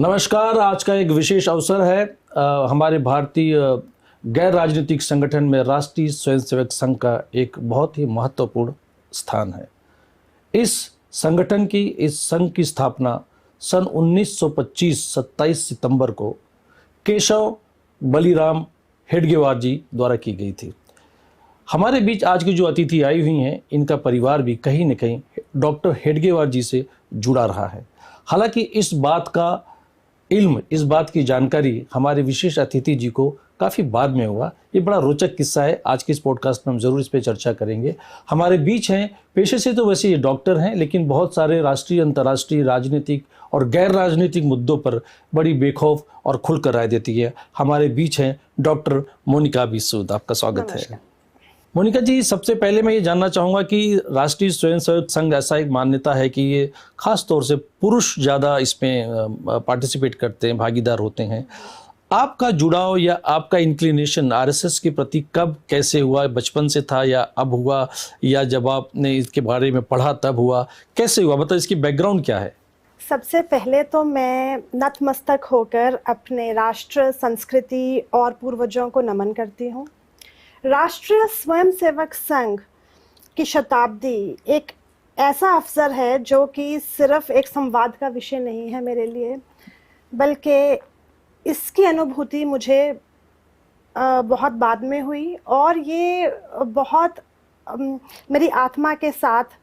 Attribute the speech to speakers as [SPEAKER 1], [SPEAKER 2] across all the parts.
[SPEAKER 1] नमस्कार। आज का एक विशेष अवसर है। हमारे भारतीय गैर राजनीतिक संगठन में राष्ट्रीय स्वयंसेवक संघ का एक बहुत ही महत्वपूर्ण स्थान है। इस संघ की स्थापना सन 1925 27 सितंबर को केशव बलिराम हेडगेवार जी द्वारा की गई थी। हमारे बीच आज की जो अतिथि आई हुई हैं, इनका परिवार भी कहीं न कहीं डॉक्टर हेडगेवार जी से जुड़ा रहा है। हालांकि इस बात की जानकारी हमारे विशेष अतिथि जी को काफ़ी बाद में हुआ। ये बड़ा रोचक किस्सा है। आज के इस पॉडकास्ट में हम ज़रूर इस पर चर्चा करेंगे। हमारे बीच हैं, पेशे से तो वैसे ये डॉक्टर हैं, लेकिन बहुत सारे राष्ट्रीय, अंतर्राष्ट्रीय, राजनीतिक और गैर राजनीतिक मुद्दों पर बड़ी बेखौफ और खुलकर राय देती है। हमारे बीच हैं डॉक्टर मोनिका बी सूद। आपका स्वागत है। मोनिका जी, सबसे पहले मैं ये जानना चाहूँगा कि राष्ट्रीय स्वयंसेवक संघ ऐसा एक मान्यता है कि ये खास तौर से पुरुष ज़्यादा इसमें पार्टिसिपेट करते हैं, भागीदार होते हैं। आपका जुड़ाव या आपका इंक्लिनेशन आरएसएस के प्रति कब कैसे हुआ? बचपन से था या अब हुआ, या जब आपने इसके बारे में पढ़ा तब हुआ? कैसे हुआ, मतलब इसकी बैकग्राउंड क्या है?
[SPEAKER 2] सबसे पहले तो मैं नतमस्तक होकर अपने राष्ट्र, संस्कृति और पूर्वजों को नमन करती हूँ। राष्ट्रीय स्वयंसेवक संघ की शताब्दी एक ऐसा अवसर है जो कि सिर्फ एक संवाद का विषय नहीं है मेरे लिए, बल्कि इसकी अनुभूति मुझे बहुत बाद में हुई और ये बहुत मेरी आत्मा के साथ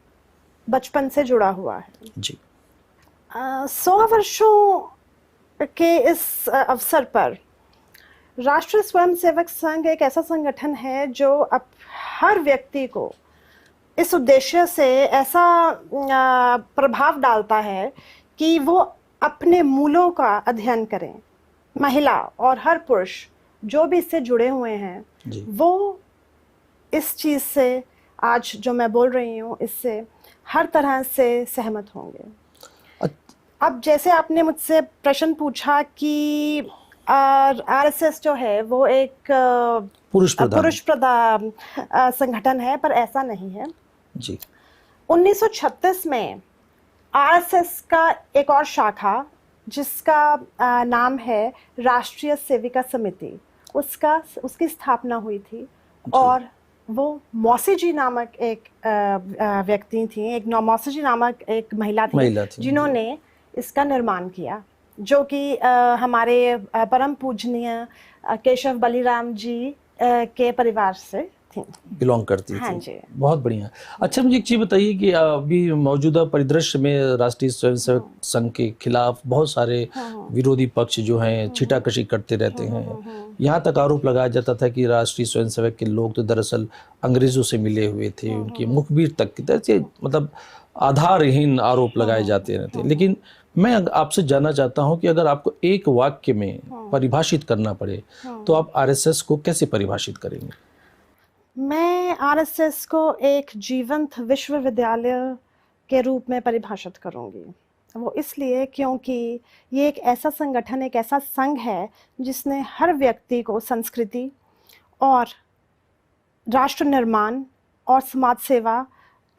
[SPEAKER 2] बचपन से जुड़ा हुआ है
[SPEAKER 1] जी।
[SPEAKER 2] 100 वर्षों के इस अवसर पर राष्ट्रीय स्वयंसेवक संघ एक ऐसा संगठन है जो अब हर व्यक्ति को इस उद्देश्य से ऐसा प्रभाव डालता है कि वो अपने मूलों का अध्ययन करें। महिला और हर पुरुष जो भी इससे जुड़े हुए हैं वो इस चीज़ से, आज जो मैं बोल रही हूँ, इससे हर तरह से सहमत होंगे। अब जैसे आपने मुझसे प्रश्न पूछा कि आरएसएस जो है वो एक पुरुष प्रधान संगठन है, पर ऐसा नहीं है
[SPEAKER 1] जी।
[SPEAKER 2] 1936 में आरएसएस का एक और शाखा, जिसका नाम है राष्ट्रीय सेविका समिति, उसकी स्थापना हुई थी। और वो मौसी जी नामक एक व्यक्ति थी, मौसी जी नामक एक महिला थी जिन्होंने इसका निर्माण किया, जो कि हमारे परम पूजनीय केशव बलिराम जी के परिवार से थी,
[SPEAKER 1] बिलोंग करती थी।
[SPEAKER 2] हाँ जी।
[SPEAKER 1] बहुत बढ़िया। अच्छा, मुझे एक चीज़ बताइए कि अभी मौजूदा परिदृश्य में राष्ट्रीय स्वयंसेवक संघ के खिलाफ बहुत सारे विरोधी पक्ष जो हैं छीटाकशी करते रहते हैं। यहाँ तक आरोप लगाया जाता था कि राष्ट्रीय स्वयंसेवक के लोग तो दरअसल अंग्रेजों से मिले हुए थे, उनकी मुखबिर तक की तरह से, मतलब आधारहीन आरोप लगाए जाते रहते। लेकिन मैं आपसे जानना चाहता हूं कि अगर आपको एक वाक्य में परिभाषित करना पड़े तो आप आरएसएस को कैसे परिभाषित करेंगे?
[SPEAKER 2] मैं आरएसएस को एक जीवंत विश्वविद्यालय के रूप में परिभाषित करूंगी। वो इसलिए क्योंकि ये एक ऐसा संगठन, एक ऐसा संघ है जिसने हर व्यक्ति को संस्कृति और राष्ट्र निर्माण और समाज सेवा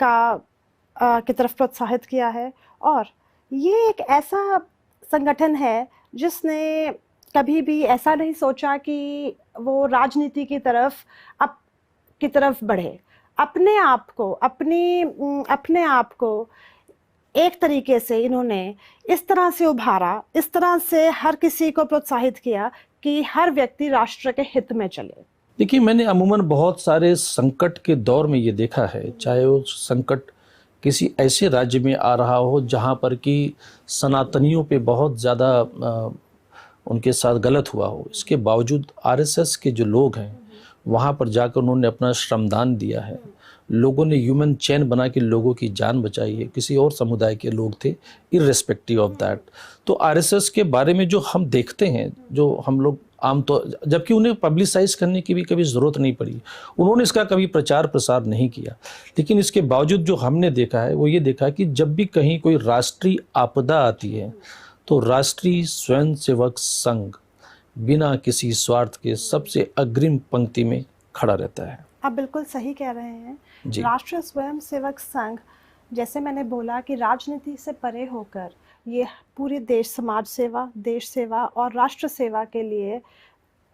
[SPEAKER 2] की तरफ प्रोत्साहित किया है। और ये एक ऐसा संगठन है जिसने कभी भी ऐसा नहीं सोचा कि वो राजनीति की तरफ बढ़े। अपने आप को एक तरीके से इन्होंने इस तरह से उभारा, इस तरह से हर किसी को प्रोत्साहित किया कि हर व्यक्ति राष्ट्र के हित में चले।
[SPEAKER 1] देखिए, मैंने अमूमन बहुत सारे संकट के दौर में ये देखा है, चाहे वो संकट किसी ऐसे राज्य में आ रहा हो जहाँ पर कि सनातनियों पे बहुत ज़्यादा उनके साथ गलत हुआ हो, इसके बावजूद आरएसएस के जो लोग हैं वहाँ पर जाकर उन्होंने अपना श्रमदान दिया है। लोगों ने ह्यूमन चेन बना के लोगों की जान बचाई है। किसी और समुदाय के लोग थे, इररेस्पेक्टिव ऑफ दैट। तो आरएसएस के बारे में जो हम देखते हैं, जो हम लोग आमतौर, जबकि उन्हें पब्लिसाइज करने की भी कभी ज़रूरत नहीं पड़ी, उन्होंने इसका कभी प्रचार प्रसार नहीं किया, लेकिन इसके बावजूद जो हमने देखा है वो ये देखा कि जब भी कहीं कोई राष्ट्रीय आपदा आती है तो राष्ट्रीय स्वयंसेवक संघ बिना किसी स्वार्थ के सबसे अग्रिम पंक्ति में खड़ा रहता है।
[SPEAKER 2] आप बिल्कुल सही कह रहे हैं। राष्ट्रीय स्वयंसेवक संघ, जैसे मैंने बोला कि राजनीति से परे होकर ये पूरी देश समाज सेवा, देश सेवा और राष्ट्र सेवा के लिए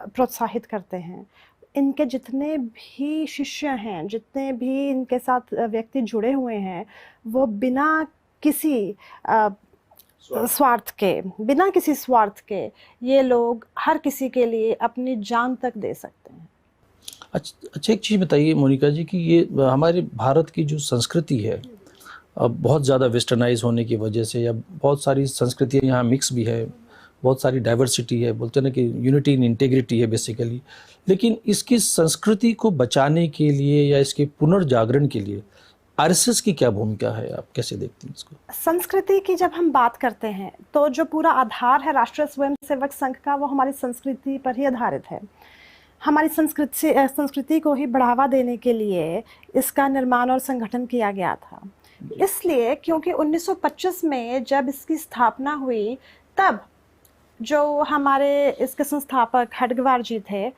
[SPEAKER 2] प्रोत्साहित करते हैं। इनके जितने भी शिष्य हैं, जितने भी इनके साथ व्यक्ति जुड़े हुए हैं, वो बिना किसी बिना किसी स्वार्थ के ये लोग हर किसी के लिए अपनी जान तक दे सकते हैं।
[SPEAKER 1] अच्छा, एक चीज़ बताइए मोनिका जी कि ये हमारे भारत की जो संस्कृति है, अब बहुत ज़्यादा वेस्टर्नाइज होने की वजह से, या बहुत सारी संस्कृतियाँ यहाँ मिक्स भी है, बहुत सारी डाइवर्सिटी है, बोलते हैं ना कि यूनिटी इन इंटीग्रिटी है बेसिकली, लेकिन इसकी संस्कृति को बचाने के लिए या इसके पुनर्जागरण के लिए आरएसएस की क्या भूमिका है, आप कैसे देखती हैं इसको?
[SPEAKER 2] संस्कृति की जब हम बात करते हैं तो जो पूरा आधार है राष्ट्रीय स्वयंसेवक संघ का, वो हमारी संस्कृति पर ही आधारित है। हमारी संस्कृति को ही बढ़ावा देने के लिए इसका निर्माण और संगठन किया गया था। इसलिए क्योंकि 1925 में जब इसकी स्थापना हुई, तब जो हमारे इसके संस्थापक खडगवार जी थे,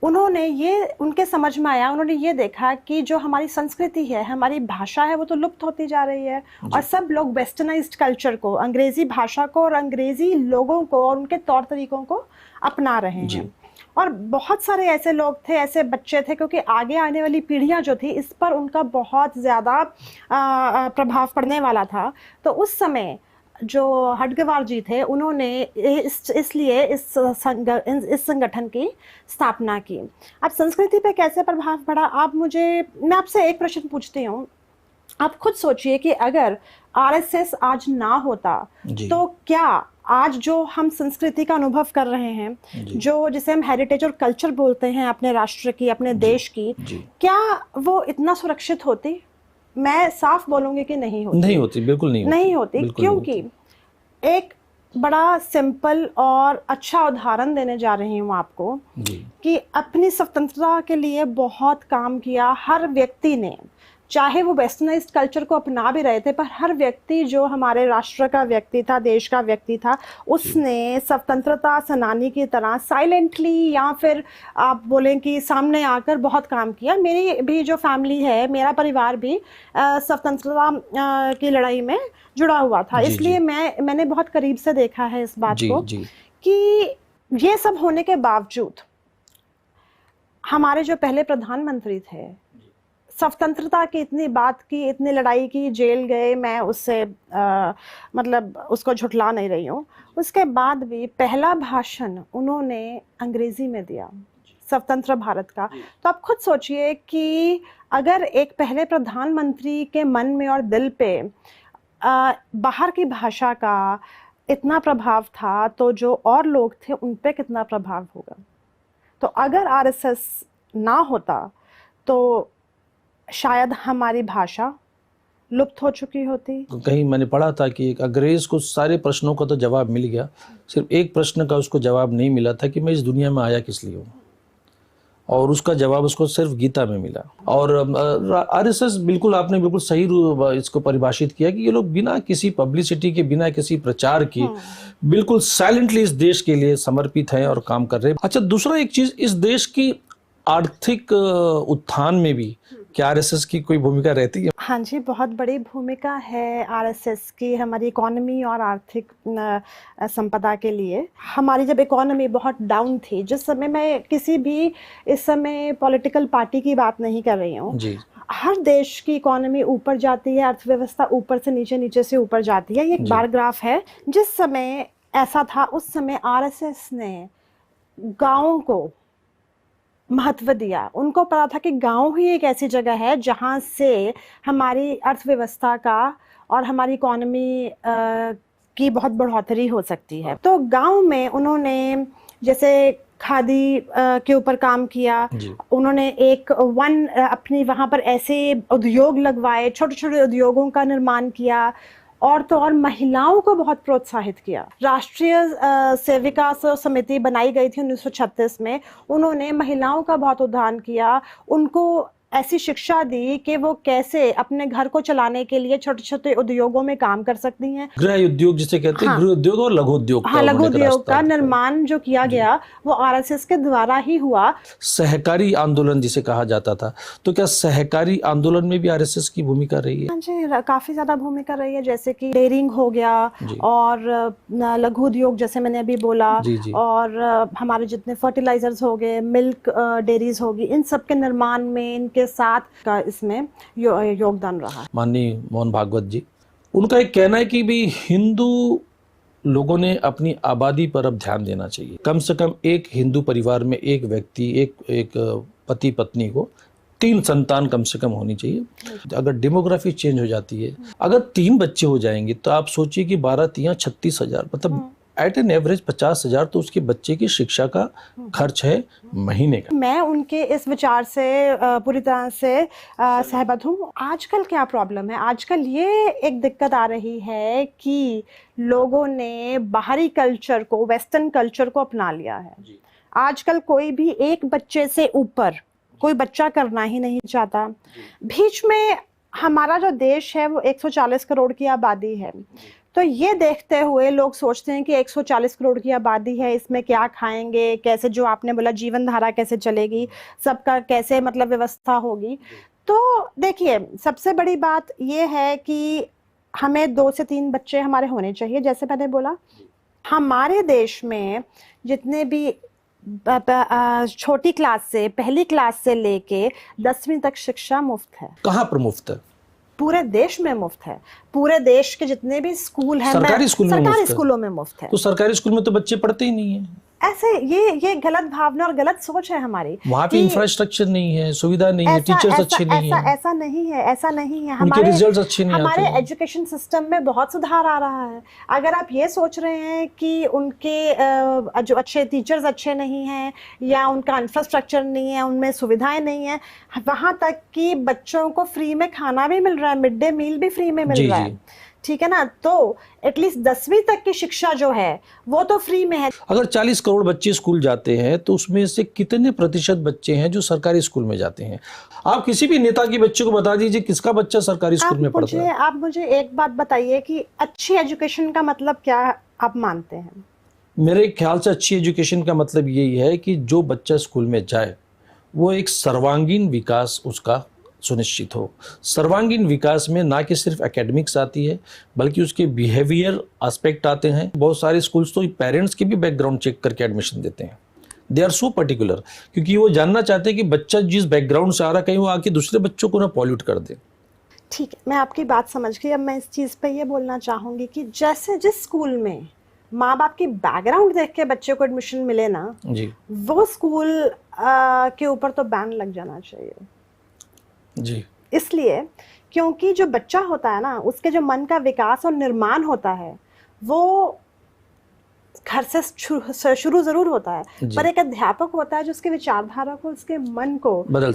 [SPEAKER 2] उनके समझ में आया, उन्होंने ये देखा कि जो हमारी संस्कृति है, हमारी भाषा है, वो तो लुप्त होती जा रही है और सब लोग वेस्टर्नाइज्ड कल्चर को, अंग्रेजी भाषा को और अंग्रेजी लोगों को और उनके तौर तरीकों को अपना रहे हैं। और बहुत सारे ऐसे लोग थे, ऐसे बच्चे थे, क्योंकि आगे आने वाली पीढ़ियां जो थी, इस पर उनका बहुत ज़्यादा प्रभाव पड़ने वाला था। तो उस समय जो खडगवार जी थे, उन्होंने इसलिए इस संगठन की स्थापना की। अब संस्कृति पे कैसे प्रभाव पड़ा, मैं आपसे एक प्रश्न पूछती हूँ। आप खुद सोचिए कि अगर आरएसएस आज ना होता तो क्या आज जो हम संस्कृति का अनुभव कर रहे हैं, जिसे हम हेरिटेज और कल्चर बोलते हैं अपने राष्ट्र की, अपने देश की, क्या वो इतना सुरक्षित होती? मैं साफ बोलूंगी कि नहीं होती,
[SPEAKER 1] बिल्कुल नहीं होती।
[SPEAKER 2] क्योंकि एक बड़ा सिंपल और अच्छा उदाहरण देने जा रही हूँ आपको कि अपनी स्वतंत्रता के लिए बहुत काम किया हर व्यक्ति ने, चाहे वो वेस्टर्नाइज्ड कल्चर को अपना भी रहे थे, पर हर व्यक्ति जो हमारे राष्ट्र का व्यक्ति था, देश का व्यक्ति था, उसने स्वतंत्रता सेनानी की तरह साइलेंटली या फिर आप बोलें कि सामने आकर बहुत काम किया। मेरी भी जो फैमिली है, मेरा परिवार भी स्वतंत्रता की लड़ाई में जुड़ा हुआ था। इसलिए मैंने बहुत करीब से देखा है इस बात को कि ये सब होने के बावजूद हमारे जो पहले प्रधानमंत्री थे, स्वतंत्रता की इतनी बात की, इतनी लड़ाई की, जेल गए, मैं उससे मतलब उसको झुठला नहीं रही हूँ। उसके बाद भी पहला भाषण उन्होंने अंग्रेजी में दिया स्वतंत्र भारत का। तो आप खुद सोचिए कि अगर एक पहले प्रधानमंत्री के मन में और दिल पे बाहर की भाषा का इतना प्रभाव था, तो जो और लोग थे उन पे कितना प्रभाव होगा। तो अगर आरएसएस ना होता तो शायद हमारी भाषा लुप्त हो चुकी होती।
[SPEAKER 1] कहीं मैंने पढ़ा था कि एक अंग्रेज को सारे प्रश्नों का तो जवाब मिल गया, सिर्फ एक प्रश्न का उसको जवाब नहीं मिला था कि मैं इस दुनिया में आया किस लिए हूँ, और उसका जवाब उसको सिर्फ गीता में मिला। और आरएसएस, बिल्कुल आपने बिल्कुल सही इसको परिभाषित किया कि ये लोग बिना किसी पब्लिसिटी के, बिना किसी प्रचार के बिल्कुल साइलेंटली इस देश के लिए समर्पित हैं और काम कर रहे हैं। अच्छा, दूसरा एक चीज, इस देश की आर्थिक उत्थान में भी क्या आरएसएस की कोई भूमिका रहती है?
[SPEAKER 2] हाँ जी, बहुत बड़ी भूमिका है आरएसएस की हमारी इकोनॉमी और आर्थिक संपदा के लिए। हमारी जब इकोनॉमी बहुत डाउन थी, जिस समय, मैं किसी भी इस समय पॉलिटिकल पार्टी की बात नहीं कर रही हूँ, हर देश की इकोनॉमी ऊपर जाती है, अर्थव्यवस्था ऊपर से नीचे, नीचे से ऊपर जाती है। ये एक बार ग्राफ है। जिस समय ऐसा था, उस समय आरएसएस ने गाँव को महत्व दिया। उनको पता था कि गांव ही एक ऐसी जगह है जहां से हमारी अर्थव्यवस्था का और हमारी इकोनॉमी की बहुत बढ़ोतरी हो सकती है। तो गांव में उन्होंने जैसे खादी के ऊपर काम किया, उन्होंने अपनी वहां पर ऐसे उद्योग लगवाए, छोटे छोटे उद्योगों का निर्माण किया, और तो और महिलाओं को बहुत प्रोत्साहित किया। राष्ट्रीय सेविका समिति बनाई गई थी 1936 में। उन्होंने महिलाओं का बहुत उद्धार किया, उनको ऐसी शिक्षा दी कि वो कैसे अपने घर को चलाने के लिए छोटे छोटे उद्योगों में काम कर सकती हैं।
[SPEAKER 1] गृह उद्योग जिसे कहते हैं,
[SPEAKER 2] हाँ।
[SPEAKER 1] गृह उद्योग और लघु उद्योग
[SPEAKER 2] हाँ,
[SPEAKER 1] का
[SPEAKER 2] लघु
[SPEAKER 1] उन्होंने एक
[SPEAKER 2] उद्योग
[SPEAKER 1] रास्ता
[SPEAKER 2] का
[SPEAKER 1] दिखाया।
[SPEAKER 2] निर्माण जो किया गया वो आरएसएस के द्वारा ही हुआ।
[SPEAKER 1] सहकारी आंदोलन जिसे कहा जाता था, तो क्या सहकारी आंदोलन में भी आरएसएस की भूमिका रही है?
[SPEAKER 2] हाँ जी, काफी ज्यादा भूमिका रही है, जैसे कि डेयरिंग हो गया
[SPEAKER 1] जी।
[SPEAKER 2] और लघु उद्योग जैसे मैंने अभी बोला,
[SPEAKER 1] जी, जी।
[SPEAKER 2] और हमारे जितने फर्टिलाइजर्स हो गए, मिल्क डेयरीज होगी, इन सब के निर्माण में इनके साथ का इसमें योगदान रहा है।
[SPEAKER 1] माननीय मोहन भागवत जी, उनका एक कहना है कि भी हिंदू लोगों ने अपनी आबादी पर अब ध्यान देना चाहिए। कम से कम एक हिंदू परिवार में एक व्यक्ति, एक पति पत्नी को 3 संतान कम से कम होनी चाहिए। अगर डेमोग्राफी चेंज हो जाती है, अगर 3 बच्चे हो जाएंगे तो आप सोचिए कि 12 तियां 36,000, मतलब एट एन एवरेज 50,000 तो उसके बच्चे की शिक्षा का खर्च है महीने का।
[SPEAKER 2] मैं उनके इस विचार से पूरी तरह से सहमत हूँ। आजकल क्या प्रॉब्लम है, आजकल ये एक दिक्कत आ रही है कि लोगों ने बाहरी कल्चर को, वेस्टर्न कल्चर को अपना लिया है। आजकल कोई भी एक बच्चे से ऊपर कोई बच्चा करना ही नहीं चाहता। बीच में हमारा जो देश है वो 140 करोड़ की आबादी है, तो ये देखते हुए लोग सोचते हैं कि 140 करोड़ की आबादी है, इसमें क्या खाएंगे, कैसे, जो आपने बोला जीवन धारा कैसे चलेगी, सबका कैसे मतलब व्यवस्था होगी। तो देखिए, सबसे बड़ी बात ये है कि हमें 2 से 3 बच्चे हमारे होने चाहिए। जैसे मैंने बोला, हमारे देश में जितने भी छोटी क्लास से, पहली क्लास से लेके 10वीं तक शिक्षा मुफ्त है।
[SPEAKER 1] कहाँ पर मुफ्त है?
[SPEAKER 2] पूरे देश में मुफ्त है। पूरे देश के जितने भी स्कूल हैं,
[SPEAKER 1] सरकारी स्कूल में मुफ्त है।
[SPEAKER 2] सरकारी स्कूलों में मुफ्त है।
[SPEAKER 1] तो सरकारी स्कूल में तो बच्चे पढ़ते ही नहीं है।
[SPEAKER 2] ऐसे ये गलत भावना और गलत सोच है हमारी।
[SPEAKER 1] वहाँ पे इंफ्रास्ट्रक्चर नहीं है, सुविधा नहीं है, टीचर्स अच्छे नहीं है।
[SPEAKER 2] ऐसा नहीं है, ऐसा नहीं है।
[SPEAKER 1] उनके रिजल्ट्स अच्छे नहीं आते
[SPEAKER 2] हमारे
[SPEAKER 1] हैं।
[SPEAKER 2] एजुकेशन सिस्टम में बहुत सुधार आ रहा है। अगर आप ये सोच रहे हैं कि उनके जो अच्छे टीचर्स अच्छे नहीं हैं या उनका इंफ्रास्ट्रक्चर नहीं है, उनमें सुविधाएं नहीं है, वहां तक कि बच्चों को फ्री में खाना भी मिल रहा है, मिड डे मील भी फ्री में मिल रहा है, ठीक है ना। तो एटलीस्ट 10वीं तक की शिक्षा जो है वो तो फ्री में है।
[SPEAKER 1] अगर 40 करोड़ बच्चे स्कूल जाते हैं तो उसमें से कितने प्रतिशत बच्चे हैं जो सरकारी स्कूल में जाते हैं? आप किसी भी नेता के बच्चे को बता दीजिए किसका बच्चा सरकारी स्कूल में पढ़ता है।
[SPEAKER 2] आप मुझे एक बात बताइए कि अच्छी एजुकेशन का मतलब क्या आप मानते हैं?
[SPEAKER 1] मेरे ख्याल से अच्छी एजुकेशन का मतलब यही है कि जो बच्चा स्कूल में जाए वो एक सर्वांगीण विकास उसका सुनिश्चित हो। सर्वांगीण विकास में ना कि सिर्फ एकेडमिक्स आती है बल्कि उसके बिहेवियर एस्पेक्ट आते हैं। बहुत सारे स्कूल्स तो पेरेंट्स के भी बैकग्राउंड चेक करके एडमिशन देते हैं। दे आर सो पर्टिकुलर, क्योंकि वो जानना चाहते हैं कि बच्चा जिस बैकग्राउंड से आ रहा है कहीं वो आके दूसरे बच्चों को ना पॉल्यूट कर दे।
[SPEAKER 2] ठीक है, मैं आपकी बात समझ गई। अब मैं इस चीज़ पे ये बोलना चाहूँगी कि जैसे जिस स्कूल में माँ बाप की बैकग्राउंड देख के बच्चे को एडमिशन मिले ना
[SPEAKER 1] जी,
[SPEAKER 2] वो स्कूल के ऊपर तो बैन लग जाना चाहिए
[SPEAKER 1] जी।
[SPEAKER 2] इसलिए क्योंकि जो बच्चा होता है ना, उसके जो मन का विकास और निर्माण होता है वो घर से शुरू जरूर होता है, पर एक अध्यापक होता है जो उसके विचारधारा को, उसके मन को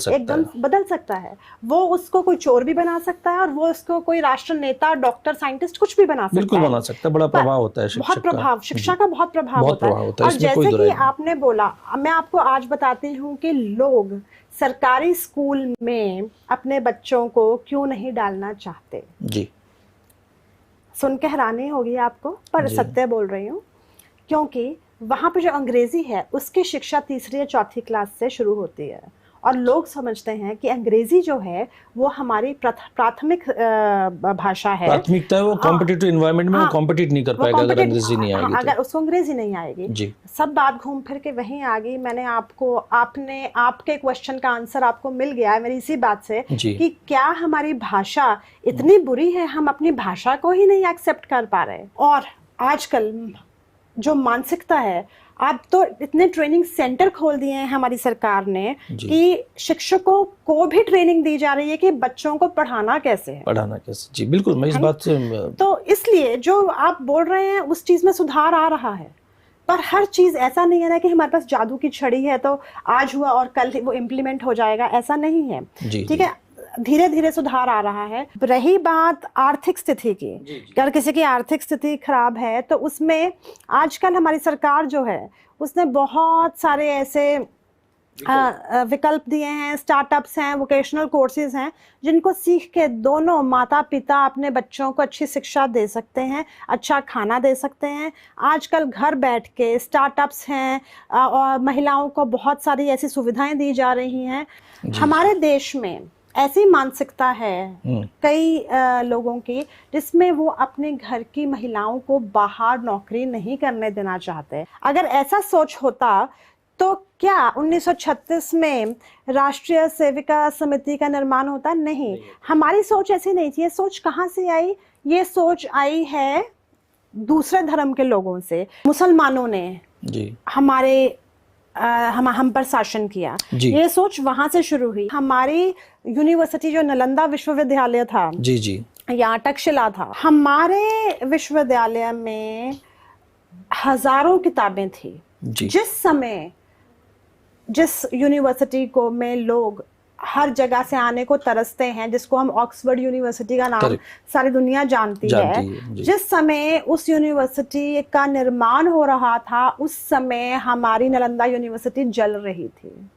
[SPEAKER 2] एकदम बदल सकता है। वो उसको कोई चोर भी बना सकता है और वो उसको कोई राष्ट्र नेता, डॉक्टर, साइंटिस्ट कुछ भी बना सकता है।
[SPEAKER 1] बिल्कुल बना सकता है। बड़ा प्रभाव होता है
[SPEAKER 2] शिक्षा का बहुत प्रभाव होता है। और जैसे कि आपने बोला, मैं आपको आज बताती हूँ कि लोग सरकारी स्कूल में अपने बच्चों को क्यों नहीं डालना चाहते।
[SPEAKER 1] जी,
[SPEAKER 2] सुन के हैरानी होगी आपको, पर सत्य बोल रही हूँ। क्योंकि वहाँ पे जो अंग्रेजी है उसकी शिक्षा 3री या 4थी क्लास से शुरू होती है और लोग समझते हैं कि अंग्रेजी जो है वो हमारी प्राथमिक भाषा है,
[SPEAKER 1] प्राथमिकता है। वो कॉम्पिटिटिव एनवायरनमेंट में वो कॉम्पिटिट नहीं कर पाएगा अगर अंग्रेजी नहीं आएगी,
[SPEAKER 2] अगर उसको अंग्रेजी नहीं आएगी।
[SPEAKER 1] जी। सब
[SPEAKER 2] बात घूम फिर के वहीं आ गई। मैंने आपके क्वेश्चन का आंसर आपको मिल गया है मेरी इसी बात से कि क्या हमारी भाषा इतनी बुरी है, हम अपनी भाषा को ही नहीं एक्सेप्ट कर पा रहे। और आजकल जो मानसिकता है, आप तो इतने ट्रेनिंग सेंटर खोल दिए हैं हमारी सरकार ने कि शिक्षकों को भी ट्रेनिंग दी जा रही है कि बच्चों को पढ़ाना कैसे है।
[SPEAKER 1] जी बिल्कुल, मैं इस बात से
[SPEAKER 2] तो इसलिए जो आप बोल रहे हैं उस चीज में सुधार आ रहा है, पर हर चीज ऐसा नहीं है ना कि हमारे पास जादू की छड़ी है तो आज हुआ और कल वो इम्प्लीमेंट हो जाएगा, ऐसा नहीं है। ठीक है, धीरे धीरे सुधार आ रहा है। रही बात आर्थिक स्थिति की, अगर किसी की आर्थिक स्थिति खराब है तो उसमें आजकल हमारी सरकार जो है उसने बहुत सारे ऐसे विकल्प दिए हैं, स्टार्टअप्स हैं, वोकेशनल कोर्सेज हैं, जिनको सीख के दोनों माता पिता अपने बच्चों को अच्छी शिक्षा दे सकते हैं, अच्छा खाना दे सकते हैं। आजकल घर बैठ के स्टार्टअप्स हैं और महिलाओं को बहुत सारी ऐसी सुविधाएं दी जा रही हैं। हमारे देश में ऐसी मानसिकता है कई लोगों की, जिसमें वो अपने घर की महिलाओं को बाहर नौकरी नहीं करने देना चाहते। अगर ऐसा सोच होता तो क्या 1936 में राष्ट्रीय सेविका समिति का निर्माण होता? नहीं। हमारी सोच ऐसी नहीं थी। ये सोच कहाँ से आई? ये सोच आई है दूसरे धर्म के लोगों से। मुसलमानों ने
[SPEAKER 1] जी
[SPEAKER 2] हमारे हम पर शासन किया। ये सोच वहां से शुरू हुई। हमारी यूनिवर्सिटी जो नालंदा विश्वविद्यालय था
[SPEAKER 1] जी जी
[SPEAKER 2] या तक्षशिला था, हमारे विश्वविद्यालय में हजारों किताबें थी। जिस समय जिस यूनिवर्सिटी को में लोग हर जगह से आने को तरसते हैं, जिसको हम ऑक्सफोर्ड यूनिवर्सिटी का नाम सारी दुनिया जानती है, जिस समय उस यूनिवर्सिटी का निर्माण हो रहा था, उस समय हमारी नालंदा यूनिवर्सिटी जल रही थी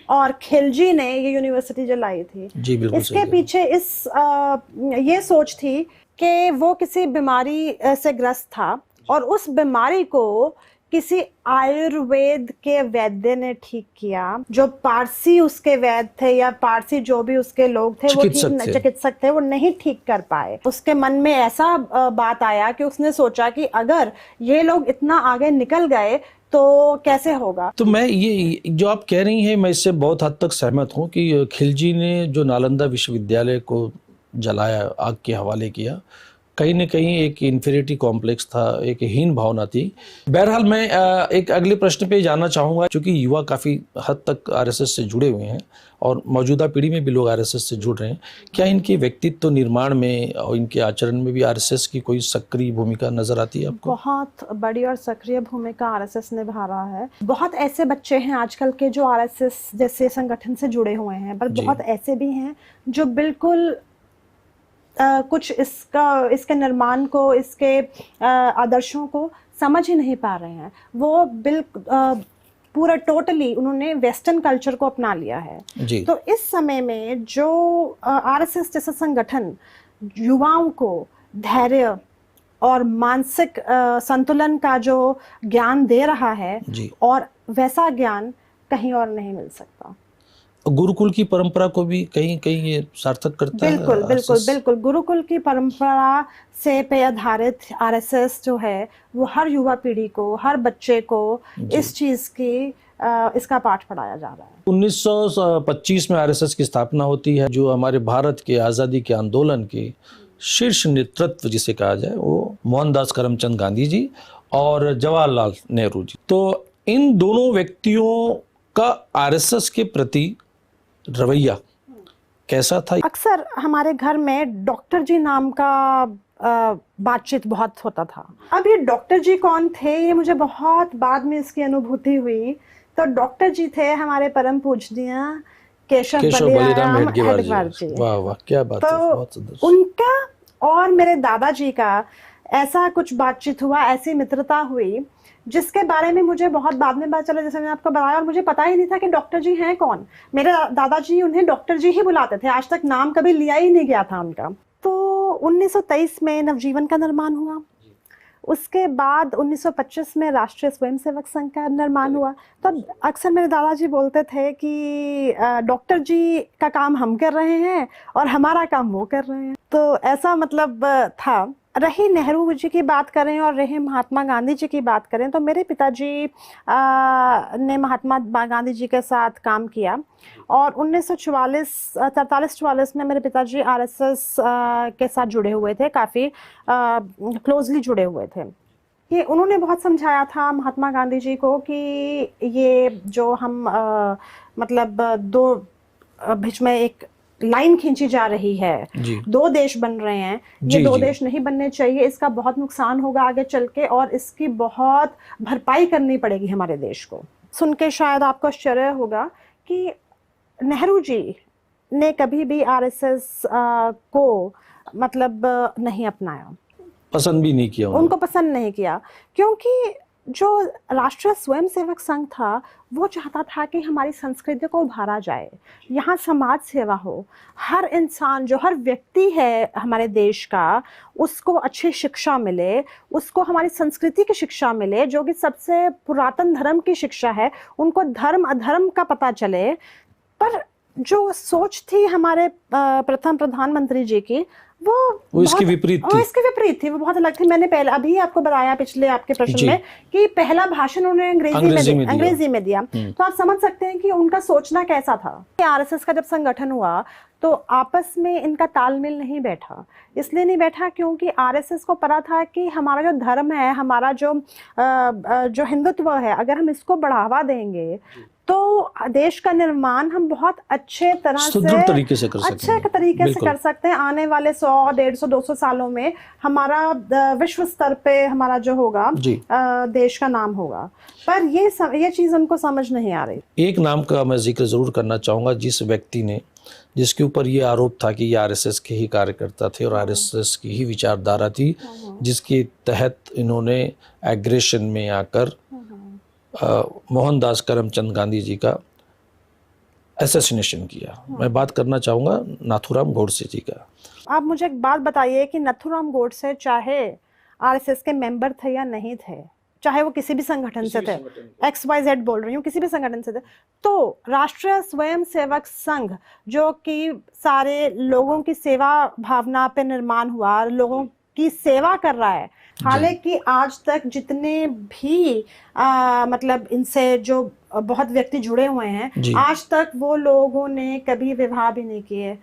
[SPEAKER 2] और खिलजी ने ये यूनिवर्सिटी जलाई थी। इसके पीछे ये सोच थी कि वो किसी बीमारी से ग्रस्त था और उस बीमारी को किसी आयुर्वेद के वैद्य ने ठीक किया। जो पारसी उसके वैद्य थे या पारसी जो भी उसके लोग थे, वो चिकित्सक थे, वो नहीं ठीक कर पाए। उसके मन में ऐसा बात आया कि उसने सोचा कि अगर ये लोग इतना आगे निकल गए तो कैसे होगा।
[SPEAKER 1] तो मैं ये जो आप कह रही हैं, मैं इससे बहुत हद तक सहमत हूँ कि खिलजी ने जो नालंदा विश्वविद्यालय को जलाया, आग के हवाले किया, कहीं न कहीं एक इन्फीरियरिटी कॉम्प्लेक्स था, एक हीन भावना थी। बहरहाल मैं एक अगले प्रश्न पे जाना चाहूँगा, क्योंकि युवा काफ़ी हद तक आरएसएस से जुड़े हुए हैं और मौजूदा पीढ़ी में भी लोग आरएसएस से जुड़ रहे हैं। क्या इनके व्यक्तित्व निर्माण में और इनके आचरण में भी आरएसएस की कोई सक्रिय भूमिका नजर आती है आपको?
[SPEAKER 2] बहुत बड़ी और सक्रिय भूमिका आरएसएस निभा रहा है। बहुत ऐसे बच्चे हैं आजकल के जो आरएसएस जैसे संगठन से जुड़े हुए हैं, पर बहुत ऐसे भी हैं जो बिल्कुल कुछ इसके निर्माण को, इसके आदर्शों को समझ ही नहीं पा रहे हैं। वो पूरा टोटली उन्होंने वेस्टर्न कल्चर को अपना लिया है जी। तो इस समय में जो आरएसएस जैसा संगठन युवाओं को धैर्य और मानसिक संतुलन का जो ज्ञान दे रहा है जी। और वैसा ज्ञान कहीं और नहीं मिल सकता।
[SPEAKER 1] गुरुकुल की परंपरा को भी कहीं कहीं ये सार्थक करता है।
[SPEAKER 2] बिल्कुल गुरुकुल की परंपरा से पे आधारित आरएसएस जो है वो हर युवा पीढ़ी को, हर बच्चे को इस चीज की इसका पाठ पढ़ाया जा रहा है।
[SPEAKER 1] 1925 में आरएसएस की स्थापना होती है, जो हमारे भारत के आज़ादी के आंदोलन के शीर्ष नेतृत्व जिसे कहा जाए वो मोहनदास करमचंद गांधी जी और जवाहरलाल नेहरू जी। तो इन दोनों व्यक्तियों का आरएसएस के प्रति रवैया कैसा था?
[SPEAKER 2] अक्सर हमारे घर में डॉक्टर जी नाम का बातचीत बहुत होता था। अब ये डॉक्टर जी कौन थे, ये मुझे बहुत बाद में इसकी अनुभूति हुई। तो डॉक्टर जी थे हमारे परम पूजनीय केशव बलिराम हेडगेवार जी।
[SPEAKER 1] वाह वाह, क्या बात है, बहुत
[SPEAKER 2] सुंदर। उनका और मेरे दादाजी का ऐसा कुछ बातचीत हुआ, ऐसी मित्रता हुई, जिसके बारे में मुझे बहुत बाद में पता चला, जैसे मैंने आपको बताया, और मुझे पता ही नहीं था कि डॉक्टर जी हैं कौन। मेरे दादाजी उन्हें डॉक्टर जी ही बुलाते थे, आज तक नाम कभी लिया ही नहीं गया था उनका। तो 1923 में नवजीवन का निर्माण हुआ। उसके बाद 1925 में राष्ट्रीय स्वयंसेवक संघ का निर्माण हुआ। तो अक्सर मेरे दादाजी बोलते थे कि डॉक्टर जी का काम हम कर रहे हैं और हमारा काम वो कर रहे हैं। तो ऐसा मतलब था। रही नेहरू जी की बात करें और रही महात्मा गांधी जी की बात करें, तो मेरे पिताजी ने महात्मा गांधी जी के साथ काम किया और 1943 में मेरे पिताजी आरएसएस के साथ जुड़े हुए थे, काफ़ी क्लोजली जुड़े हुए थे। ये उन्होंने बहुत समझाया था महात्मा गांधी जी को कि ये जो हम मतलब दो बीच में एक लाइन खींची जा रही है, दो देश बन रहे हैं, ये दो देश नहीं बनने चाहिए, इसका बहुत नुकसान होगा आगे चल के और इसकी बहुत भरपाई करनी पड़ेगी हमारे देश को। सुन के शायद आपको आश्चर्य होगा कि नेहरू जी ने कभी भी आरएसएस को मतलब नहीं अपनाया,
[SPEAKER 1] पसंद भी नहीं किया,
[SPEAKER 2] उनको पसंद नहीं किया, क्योंकि जो राष्ट्रीय स्वयंसेवक संघ था वो चाहता था कि हमारी संस्कृति को उभारा जाए, यहाँ समाज सेवा हो, हर इंसान जो हर व्यक्ति है हमारे देश का उसको अच्छी शिक्षा मिले, उसको हमारी संस्कृति की शिक्षा मिले जो कि सबसे पुरातन धर्म की शिक्षा है, उनको धर्म अधर्म का पता चले। पर जो सोच थी हमारे प्रथम प्रधानमंत्री जी की वो
[SPEAKER 1] इसके विपरीत थी।
[SPEAKER 2] वो इसके विपरीत थी, वो बहुत अलग थी। मैंने पहले अभी आपको बताया पिछले आपके प्रश्न में कि पहला भाषण उन्होंने अंग्रेजी में दिया। तो आप समझ सकते हैं कि उनका सोचना कैसा था। आरएसएस का जब संगठन हुआ तो आपस में इनका तालमेल नहीं बैठा। इसलिए नहीं बैठा क्योंकि आरएसएस को पता था कि हमारा जो धर्म है, हमारा जो हिंदुत्व है, अगर हम इसको बढ़ावा देंगे तो देश का निर्माण हम बहुत अच्छे तरह से
[SPEAKER 1] सुदृढ़ तरीके से कर
[SPEAKER 2] सकते हैं। आने वाले 100, 150, 200 सालों में हमारा विश्व स्तर पे हमारा जो होगा देश का नाम होगा। पर ये चीज उनको समझ नहीं आ रही।
[SPEAKER 1] एक नाम का मैं जिक्र जरूर करना चाहूंगा, जिस व्यक्ति ने, जिसके ऊपर ये आरोप था कि ये आरएसएस के ही कार्यकर्ता थे और आरएसएस की ही विचारधारा थी, जिसके तहत इन्होंने एग्रेशन में आकर मोहनदास करमचंद गांधी जी का असैसिनेशन किया। मैं बात करना चाहूंगा नाथूराम गोडसे जी का।
[SPEAKER 2] आप मुझे एक बात बताइए कि नाथूराम गोडसे चाहे आरएसएस के मेंबर थे या नहीं थे, चाहे वो किसी भी संगठन से थे, XYZ बोल रही हूँ, किसी भी संगठन से थे, तो राष्ट्रीय स्वयंसेवक संघ जो कि सारे लोगों की सेवा भावना पे निर्माण हुआ, लोगों की सेवा कर रहा है। हालांकि आज तक जितने भी मतलब इनसे जो बहुत व्यक्ति जुड़े हुए हैं, आज तक वो लोगों ने कभी विवाह भी नहीं किए।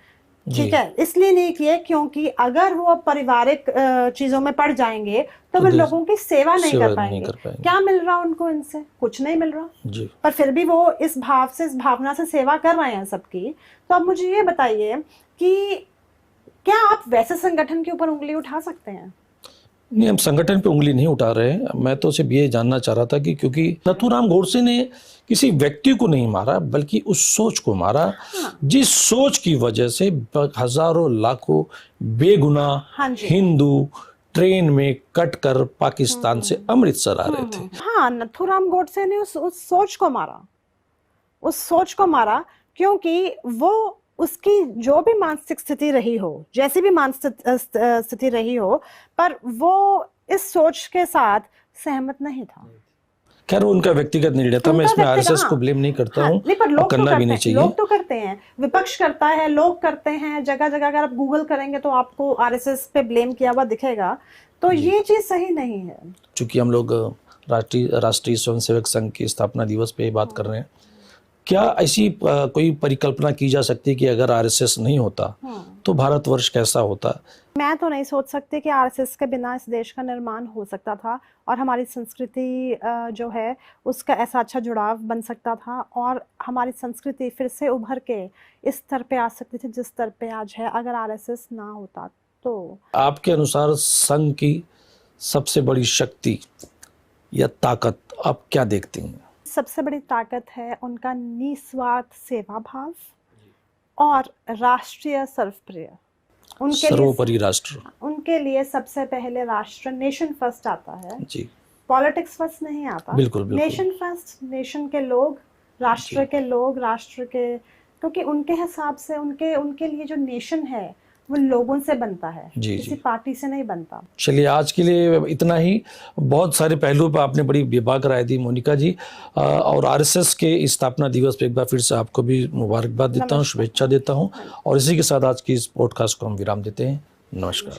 [SPEAKER 2] ठीक है, इसलिए नहीं किए क्योंकि अगर वो पारिवारिक चीजों में पड़ जाएंगे तो वो लोगों की सेवा नहीं कर पाएंगे। क्या मिल रहा उनको इनसे? कुछ नहीं मिल रहा जी। पर फिर भी वो इस भावना से सेवा कर रहे हैं सबकी। तो अब मुझे ये बताइए कि क्या आप वैसे संगठन के ऊपर उंगली उठा सकते हैं?
[SPEAKER 1] नहीं, हम संगठन पे उंगली नहीं उठा रहे हैं। मैं तो सिर्फ ये जानना चाह रहा था कि क्योंकि नाथूराम गोडसे ने किसी व्यक्ति को नहीं मारा बल्कि उस सोच को मारा, जिस सोच की वजह से हजारों लाखों बेगुनाह हिंदू ट्रेन में कट कर पाकिस्तान से अमृतसर आ रहे थे।
[SPEAKER 2] हाँ, नाथूराम गोडसे ने उस सोच को मारा, उस सोच को मारा क्योंकि वो उसकी जो भी मानसिक स्थिति रही हो, जैसी भी मानसिक स्थिति रही हो, पर वो इस सोच के साथ सहमत नहीं था।
[SPEAKER 1] खैर उनका व्यक्तिगत निर्णय था, मैं इसमें आरएसएस को ब्लेम नहीं करता हूँ, और करना भी नहीं चाहिए।
[SPEAKER 2] लोग तो करते हैं, विपक्ष करता है, लोग करते हैं, जगह जगह अगर आप गूगल करेंगे तो आपको आरएसएस पे ब्लेम किया हुआ दिखेगा। तो ये चीज सही नहीं है।
[SPEAKER 1] चूंकि हम लोग राष्ट्रीय स्वयंसेवक संघ की स्थापना दिवस पे बात कर रहे हैं, क्या ऐसी कोई परिकल्पना की जा सकती है कि अगर आरएसएस नहीं होता तो भारतवर्ष कैसा होता?
[SPEAKER 2] मैं तो नहीं सोच सकती कि आरएसएस के बिना इस देश का निर्माण हो सकता था और हमारी संस्कृति जो है उसका ऐसा अच्छा जुड़ाव बन सकता था और हमारी संस्कृति फिर से उभर के इस स्तर पे आ सकती थी जिस स्तर पे आज है, अगर आरएसएस ना होता तो। आपके
[SPEAKER 1] अनुसार संघ की सबसे बड़ी शक्ति या ताकत आप क्या देखती हैं?
[SPEAKER 2] सबसे बड़ी ताकत है उनका निस्वार्थ सेवा भाव और राष्ट्रीय सर्वप्रिय।
[SPEAKER 1] उनके सर्वोपरि राष्ट्र,
[SPEAKER 2] उनके लिए सबसे पहले राष्ट्र, नेशन फर्स्ट आता है
[SPEAKER 1] जी।
[SPEAKER 2] पॉलिटिक्स फर्स्ट नहीं आता।
[SPEAKER 1] बिल्कुल।
[SPEAKER 2] नेशन फर्स्ट, नेशन के लोग, राष्ट्र के लोग, राष्ट्र के, क्योंकि उनके हिसाब से उनके लिए जो नेशन है वो लोगों से बनता है, किसी पार्टी से नहीं बनता।
[SPEAKER 1] चलिए, आज के लिए इतना ही। बहुत सारे पहलुओं पर आपने बड़ी बेबाक राय दी मोनिका जी, और आरएसएस के स्थापना दिवस पे एक बार फिर से आपको भी मुबारकबाद देता हूँ, शुभेच्छा देता हूँ, और इसी के साथ आज की इस पॉडकास्ट को हम विराम देते हैं। नमस्कार।